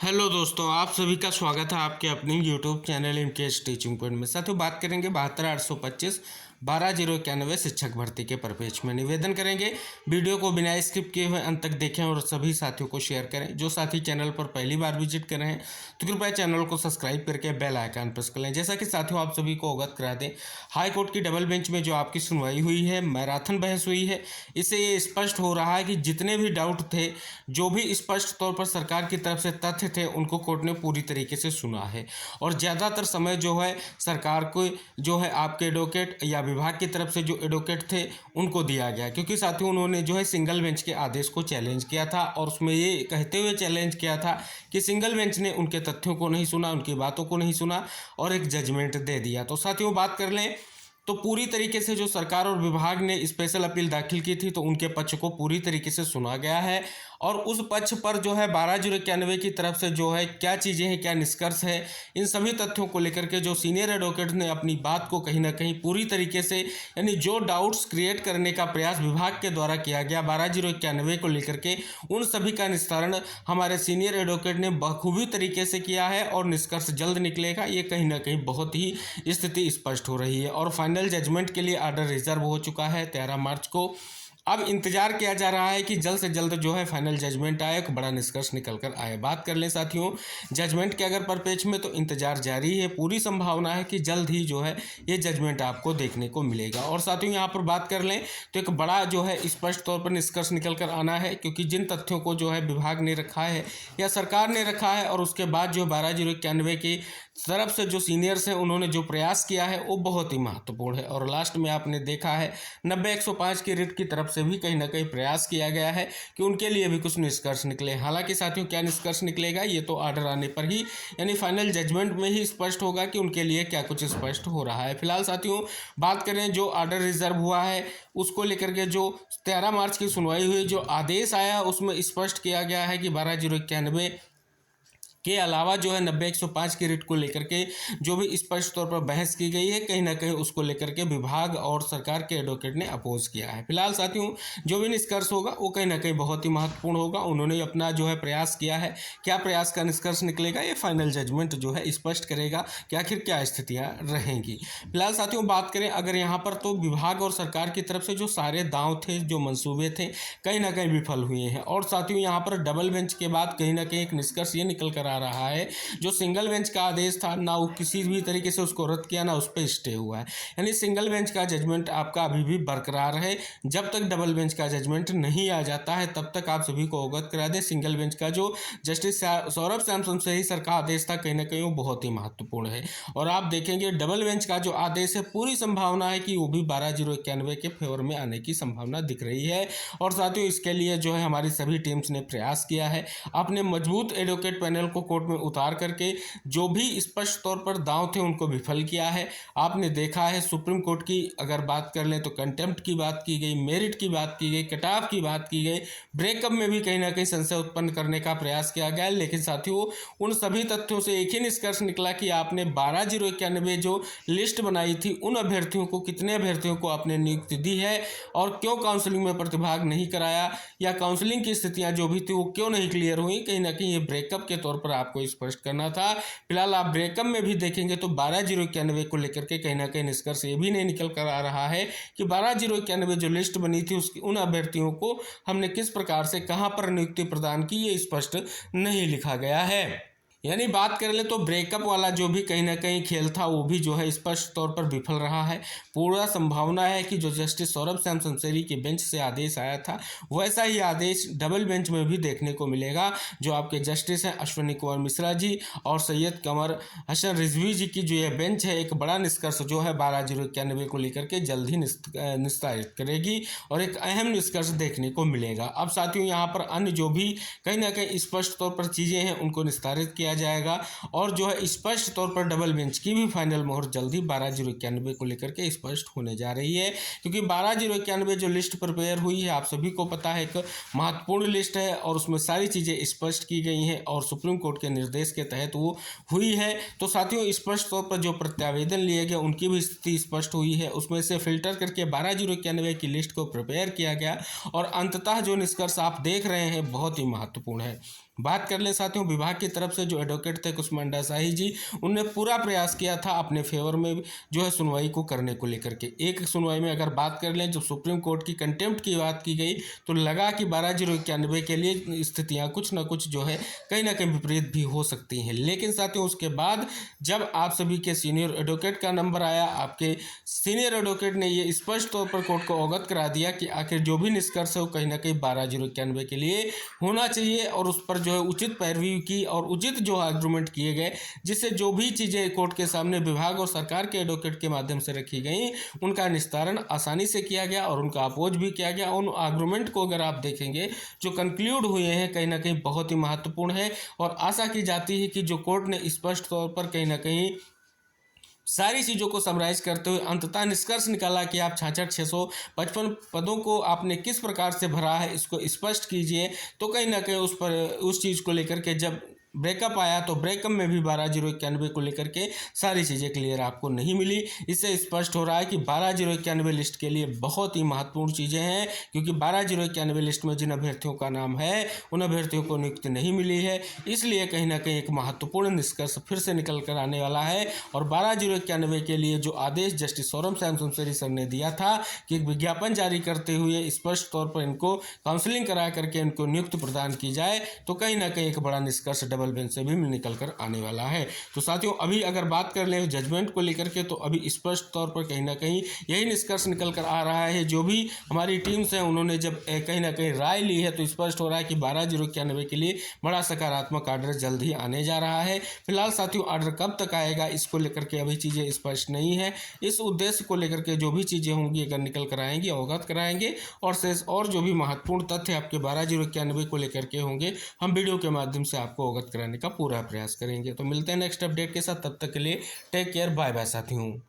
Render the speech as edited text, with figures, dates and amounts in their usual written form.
Hello दोस्तों, आप सभी का स्वागत है आपके अपने यूट्यूब चैनल इनकेश टीचिंग पॉइंट में। साथियों, बात करेंगे 72,825 12,091 शिक्षक भर्ती के परिपेक्ष में। निवेदन करेंगे वीडियो को बिना स्किप किए हुए अंत तक देखें और सभी साथियों को शेयर करें। जो साथी चैनल पर पहली बार विजिट कर रहे हैं तो कृपया चैनल को सब्सक्राइब करके बेल आइकन प्रेस कर लें। जैसा कि साथियों आप सभी को अवगत करा दें, हाई कोर्ट की डबल बेंच में जो आपकी सुनवाई हुई है, मैराथन बहस हुई है, इससे ये स्पष्ट हो रहा है कि जितने भी डाउट थे, जो भी स्पष्ट तौर पर सरकार की तरफ से तथ्य थे, उनको कोर्ट ने पूरी तरीके से सुना है। और ज़्यादातर समय जो है सरकार को जो है आपके एडवोकेट या विभाग की तरफ से जो एडवोकेट थे उनको दिया गया, क्योंकि साथियों उन्होंने जो है सिंगल बेंच के आदेश को चैलेंज किया था और उसमें ये कहते हुए चैलेंज किया था कि सिंगल बेंच ने उनके तथ्यों को नहीं सुना, उनकी बातों को नहीं सुना और एक जजमेंट दे दिया। तो साथियों बात कर लें तो पूरी तरीके से जो सरकार और विभाग ने स्पेशल अपील दाखिल की थी तो उनके पक्ष को पूरी तरीके से सुना गया है और उस पक्ष पर जो है 12,091 की तरफ से जो है क्या चीज़ें हैं, क्या निष्कर्ष है, इन सभी तथ्यों को लेकर के जो सीनियर एडवोकेट ने अपनी बात को कहीं ना कहीं पूरी तरीके से, यानी जो डाउट्स क्रिएट करने का प्रयास विभाग के द्वारा किया गया 12,091 को लेकर के, उन सभी का निस्तारण हमारे सीनियर एडवोकेट ने बखूबी तरीके से किया है और निष्कर्ष जल्द निकलेगा। ये कहीं ना कहीं बहुत ही स्थिति स्पष्ट हो रही है और फाइनल जजमेंट के लिए ऑर्डर रिजर्व हो चुका है 13 मार्च को। अब इंतजार किया जा रहा है कि जल्द से जल्द जो है फाइनल जजमेंट आए, एक बड़ा निष्कर्ष निकल कर आए। बात कर लें साथियों जजमेंट के अगर परिप्रेक्ष्य में, तो इंतजार जारी है, पूरी संभावना है कि जल्द ही जो है ये जजमेंट आपको देखने को मिलेगा। और साथियों यहाँ पर बात कर लें तो एक बड़ा जो है स्पष्ट तौर पर निष्कर्ष निकल कर आना है, क्योंकि जिन तथ्यों को जो है विभाग ने रखा है या सरकार ने रखा है और उसके बाद जो 12,091 की तरफ से जो सीनियर्स हैं उन्होंने जो प्रयास किया है वो बहुत ही महत्वपूर्ण है। और लास्ट में आपने देखा है 90-105 की रिट की तरफ से भी कहीं ना कहीं प्रयास किया गया है कि उनके लिए भी कुछ निष्कर्ष निकले। हालांकि साथियों क्या निष्कर्ष निकलेगा ये तो ऑर्डर आने पर ही, यानी फाइनल जजमेंट में ही स्पष्ट होगा कि उनके लिए क्या कुछ स्पष्ट हो रहा है। फिलहाल साथियों बात करें जो ऑर्डर रिजर्व हुआ है उसको लेकर के, जो 13 मार्च की सुनवाई हुई, जो आदेश आया उसमें स्पष्ट किया गया है कि 12,091 के अलावा जो है 90-105 की रिट को लेकर के जो भी स्पष्ट तौर पर बहस की गई है, कहीं ना कहीं उसको लेकर के विभाग और सरकार के एडवोकेट ने अपोज किया है। फिलहाल साथियों जो भी निष्कर्ष होगा वो कहीं ना कहीं बहुत ही महत्वपूर्ण होगा। उन्होंने अपना जो है प्रयास किया है, क्या प्रयास का निष्कर्ष निकलेगा ये फाइनल जजमेंट जो है स्पष्ट करेगा कि आखिर क्या स्थितियाँ रहेंगी। फिलहाल साथियों बात करें अगर यहाँ पर, तो विभाग और सरकार की तरफ से जो सारे दांव थे, जो मंसूबे थे, कहीं ना कहीं विफल हुए हैं। और साथियों यहाँ पर डबल बेंच के बाद कहीं ना कहीं एक निष्कर्ष ये निकल कर आ रहा है, जो सिंगल बेंच का आदेश था ना वो किसी भी तरीके से उसको रद्द किया, ना उस पर स्टे हुआ है, यानी सिंगल बेंच का जजमेंट आपका अभी भी बरकरार है। जब तक डबल बेंच का जजमेंट नहीं आ जाता है तब तक आप सभी को अवगत करा दें, सिंगल बेंच का जो जस्टिस सौरभ सैमसन से ही सर का आदेश था, कहीं ना कहीं वो बहुत ही महत्वपूर्ण है। और आप देखेंगे डबल बेंच का जो आदेश है, पूरी संभावना है कि वो भी 12,091 के फेवर में आने की संभावना दिख रही है। और साथियों इसके लिए जो है हमारी सभी टीम्स ने प्रयास किया है, अपने मजबूत एडवोकेट पैनल को कोर्ट में उतार करके जो भी स्पष्ट तौर पर दांव थे उनको विफल किया है। आपने देखा है सुप्रीम कोर्ट की अगर बात कर लें तो कंटेम्प्ट की बात की गई, मेरिट की बात की गई, कट ऑफ की बात की गई, ब्रेकअप में भी कहीं ना कहीं संशय उत्पन्न करने का प्रयास किया गया। लेकिन साथियों उन सभी तथ्यों से एक ही निष्कर्ष निकला कि आपने 12,091 जो लिस्ट बनाई थी उन अभ्यर्थियों को, कितने अभ्यर्थियों को आपने नियुक्ति दी है और क्यों काउंसलिंग में प्रतिभाग नहीं कराया, या काउंसलिंग की स्थितियां जो भी थी वो क्यों नहीं क्लियर हुई, कहीं ना कहीं ये ब्रेकअप के तौर पर आपको स्पष्ट करना था। फिलहाल आप ब्रेकअप में भी देखेंगे तो 12,091 को लेकर के कहीं ना कहीं निष्कर्ष ये भी नहीं निकल कर आ रहा है कि 12,091 जो लिस्ट बनी थी उसकी उन अभ्यर्थियों को हमने किस प्रकार से कहां पर नियुक्ति प्रदान की, ये स्पष्ट नहीं लिखा गया है। यानी बात कर ले तो ब्रेकअप वाला जो भी कहीं ना कहीं खेल था वो भी जो है स्पष्ट तौर पर विफल रहा है। पूरा संभावना है कि जो जस्टिस सौरभ सैमसन के बेंच से आदेश आया था वैसा ही आदेश डबल बेंच में भी देखने को मिलेगा। जो आपके जस्टिस हैं अश्विनी कुमार मिश्रा जी और सैयद कमर हसन रिजवी जी की जो यह बेंच है, एक बड़ा निष्कर्ष जो है 12,091 को लेकर के जल्द ही निस्तारित करेगी और एक अहम निष्कर्ष देखने को मिलेगा। अब साथियों यहाँ पर अन्य जो भी कहीं ना कहीं स्पष्ट तौर पर चीज़ें हैं उनको निस्तारित किया जाएगा और जो है स्पष्ट तौर पर डबल बेंच की भी फाइनल मोहर जल्दी 12,091 को लेकर के स्पष्ट होने जा रही है, क्योंकि 12,091 जो लिस्ट प्रिपेयर हुई है आप सभी को पता है एक महत्वपूर्ण लिस्ट है और उसमें सारी चीज़ें स्पष्ट की गई हैं और सुप्रीम कोर्ट के निर्देश के तहत वो हुई है। तो साथियों स्पष्ट तौर पर जो प्रत्यावेदन लिए गए उनकी भी स्थिति स्पष्ट हुई है, उसमें से फिल्टर करके 12,091 की लिस्ट को प्रिपेयर किया गया और अंततः जो निष्कर्ष आप देख रहे हैं बहुत ही महत्वपूर्ण है। बात कर लें साथियों विभाग की तरफ से जो एडवोकेट थे कुष्मांडा शाही जी, उनने पूरा प्रयास किया था अपने फेवर में जो है सुनवाई को करने को लेकर के। एक सुनवाई में अगर बात कर लें जब सुप्रीम कोर्ट की कंटेम्प्ट की बात की गई तो लगा कि 12/091 के लिए स्थितियां कुछ ना कुछ जो है कहीं ना कहीं विपरीत भी हो सकती हैं। लेकिन साथियों उसके बाद जब आप सभी के सीनियर एडवोकेट का नंबर आया, आपके सीनियर एडवोकेट ने ये स्पष्ट तौर पर कोर्ट को अवगत करा दिया कि आखिर जो भी निष्कर्ष है वो कहीं ना कहीं 12/091 के लिए होना चाहिए और उस पर जो है उचित पैरवी की और उचित जो आर्गूमेंट किए गए, जिससे जो भी चीज़ें कोर्ट के सामने विभाग और सरकार के एडवोकेट के माध्यम से रखी गई उनका निस्तारण आसानी से किया गया और उनका अपोज भी किया गया। उन आर्गूमेंट को अगर आप देखेंगे जो कंक्लूड हुए हैं कहीं ना कहीं बहुत ही महत्वपूर्ण है और आशा की जाती है कि जो कोर्ट ने स्पष्ट तौर पर कहीं ना कहीं सारी चीज़ों को समराइज करते हुए अंततः निष्कर्ष निकाला कि आप 6655 पदों को आपने किस प्रकार से भरा है इसको स्पष्ट कीजिए। तो कहीं ना कहीं उस चीज़ को लेकर के जब ब्रेकअप आया तो ब्रेकअप में भी 12/091 को लेकर के सारी चीज़ें क्लियर आपको नहीं मिली। इससे स्पष्ट हो रहा है कि 12/091 लिस्ट के लिए बहुत ही महत्वपूर्ण चीज़ें हैं, क्योंकि 12/091 लिस्ट में जिन अभ्यर्थियों का नाम है उन अभ्यर्थियों को नियुक्ति नहीं मिली है। इसलिए कहीं ना कहीं एक महत्वपूर्ण निष्कर्ष फिर से निकल कर आने वाला है और 12/091 के लिए जो आदेश जस्टिस सौरभ श्याम सुनसरी सर ने दिया था कि एक विज्ञापन जारी करते हुए स्पष्ट तौर पर इनको काउंसलिंग करा करके इनको नियुक्ति प्रदान की जाए, तो कहीं ना कहीं एक बड़ा निष्कर्ष डबल बेंच से भी निकल कर आने वाला है। तो साथियों अभी अगर बात कर लें जजमेंट को लेकर के तो अभी स्पष्ट तौर पर कहीं ना कहीं यही निष्कर्ष निकल कर आ रहा है। जो भी हमारी टीम्स हैं उन्होंने जब कहीं ना कहीं राय ली है तो स्पष्ट हो रहा है कि 12/091 के लिए बड़ा सकारात्मक आर्डर जल्द ही आने जा रहा है। फिलहाल साथियों आर्डर कब तक आएगा इसको लेकर के अभी चीज़ें स्पष्ट नहीं है। इस उद्देश्य को लेकर के जो भी चीज़ें होंगी अगर निकल कर आएंगी अवगत कराएंगे और शेष और जो भी महत्वपूर्ण तथ्य आपके 12/091 को लेकर के होंगे हम वीडियो के माध्यम से आपको अवगत कराने का पूरा प्रयास करेंगे। तो मिलते हैं नेक्स्ट अपडेट के साथ, तब तक के लिए टेक केयर, बाय बाय साथियों।